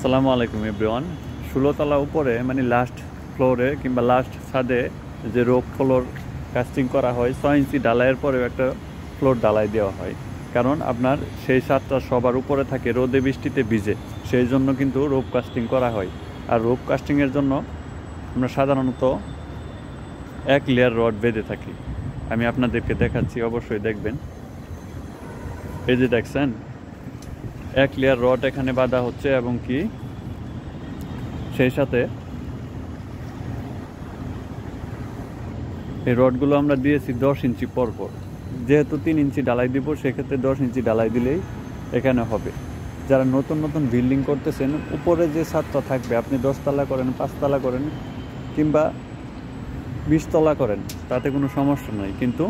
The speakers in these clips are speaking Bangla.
আসসালামু আলাইকুম এভরিওয়ান। 16 তলা উপরে মানে লাস্ট ফ্লোরে কিংবা লাস্ট ছাদে যে রোপ ফ্লোর কাস্টিং করা হয় 6 ইঞ্চি ঢালাইয়ের পরেও একটা ফ্লোর ঢালাই দেওয়া হয়, কারণ আপনার সেই ছাদটা সবার উপরে থাকে, রোদে বৃষ্টিতে ভিজে, সেই জন্য কিন্তু রোপ কাস্টিং করা হয়। আর রোপ কাস্টিংয়ের জন্য আমরা সাধারণত এক লেয়ার রড বেঁধে থাকি। আমি আপনাদেরকে দেখাচ্ছি, অবশ্যই দেখবেন। এই যে দেখছেন, এক লেয়ার রড এখানে বাঁধা হচ্ছে এবং কি সেই সাথে এই রডগুলো আমরা দিয়েছি 10 ইঞ্চি পর পর। যেহেতু 3 ইঞ্চি ঢালাই দিব, সেক্ষেত্রে 10 ইঞ্চি ঢালাই দিলেই এখানে হবে। যারা নতুন নতুন বিল্ডিং করতেছেন, উপরে যে ছাদটা থাকবে, আপনি 10 তলা করেন, 5 তলা করেন কিংবা 20 তলা করেন, তাতে কোনো সমস্যা নাই, কিন্তু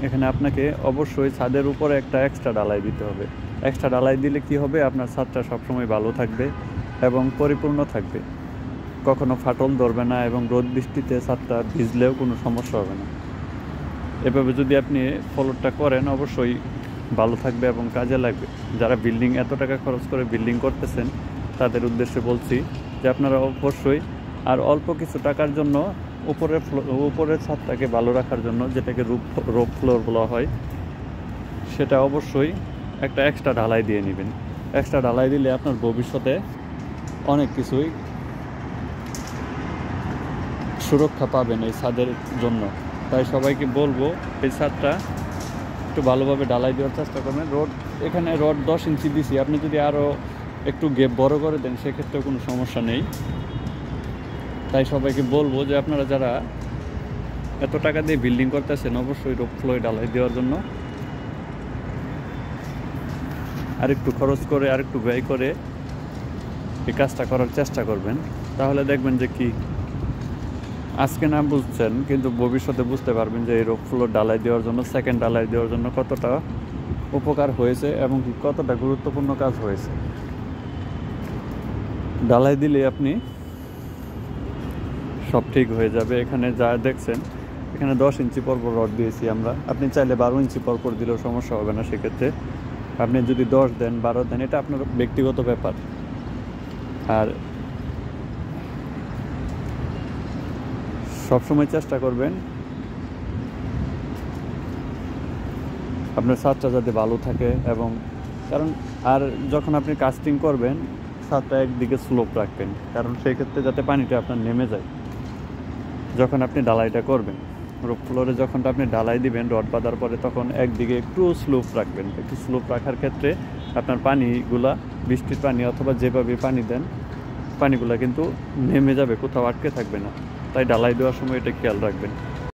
এখানে আপনাকে অবশ্যই ছাদের উপরে একটা এক্সট্রা ঢালাই দিতে হবে। এক্সট্রা ঢালাই দিলে কি হবে, আপনার ছাদটা সবসময় ভালো থাকবে এবং পরিপূর্ণ থাকবে, কখনো ফাটল ধরবে না এবং রোদ বৃষ্টিতে ছাদটা ভিজলেও কোনো সমস্যা হবে না। এভাবে যদি আপনি ফ্লোরটা করেন, অবশ্যই ভালো থাকবে এবং কাজে লাগবে। যারা বিল্ডিং এত টাকা খরচ করে বিল্ডিং করতেছেন, তাদের উদ্দেশ্যে বলছি যে আপনারা অবশ্যই আর অল্প কিছু টাকার জন্য উপরের ছাদটাকে ভালো রাখার জন্য, যেটাকে রোপ ফ্লোর বলা হয়, সেটা অবশ্যই একটা এক্সট্রা ঢালাই দিয়ে নেবেন। এক্সট্রা ঢালাই দিলে আপনার ভবিষ্যতে অনেক কিছুই সুরক্ষা পাবেন এই ছাদের জন্য। তাই সবাইকে বলবো, এই ছাদটা একটু ভালোভাবে ঢালাই দেওয়ার চেষ্টা করবেন। এখানে রড 10 ইঞ্চি দিছি, আপনি যদি আরও একটু গেপ বড় করে দেন, সেক্ষেত্রেও কোনো সমস্যা নেই। তাই সবাইকে বলবো যে আপনারা যারা এত টাকা দিয়ে বিল্ডিং করতেছেন, অবশ্যই রোপ ফ্লোর ঢালাই দেওয়ার জন্য আরেকটু খরচ করে, আরেকটু ব্যয় করে এই কাজটা করার চেষ্টা করবেন। তাহলে দেখবেন যে কি আজকে না বুঝছেন, কিন্তু ভবিষ্যতে বুঝতে পারবেন যে এই রোপ ফ্লোর ঢালাই দেওয়ার জন্য, সেকেন্ড ঢালাই দেওয়ার জন্য কতটা উপকার হয়েছে এবং কি কতটা গুরুত্বপূর্ণ কাজ হয়েছে। ঢালাই দিলে আপনি সব ঠিক হয়ে যাবে। এখানে যা দেখছেন, এখানে 10 ইঞ্চি পরপর রড দিয়েছি আমরা। আপনি চাইলে 12 ইঞ্চি পরপর দিলেও সমস্যা হবে না। সেক্ষেত্রে আপনি যদি 10 দেন, 12 দেন, এটা আপনার ব্যক্তিগত ব্যাপার। আর সবসময় চেষ্টা করবেন আপনার ছাদটা যাতে ভালো থাকে, এবং কারণ আর যখন আপনি কাস্টিং করবেন, ছাদটা একদিকে স্লোপ রাখবেন, কারণ সেই ক্ষেত্রে যাতে পানিটা আপনার নেমে যায় যখন আপনি ঢালাইটা করবেন। রোপ ফ্লোরে যখন আপনি ঢালাই দিবেন রড বাঁধার পরে, তখন একদিকে একটু স্লোপ রাখবেন। একটু স্লোপ রাখার ক্ষেত্রে আপনার পানিগুলা, বৃষ্টির পানি অথবা যেভাবে পানি দেন, পানিগুলা কিন্তু নেমে যাবে, কোথাও আটকে থাকবে না। তাই ঢালাই দেওয়ার সময় এটা খেয়াল রাখবেন।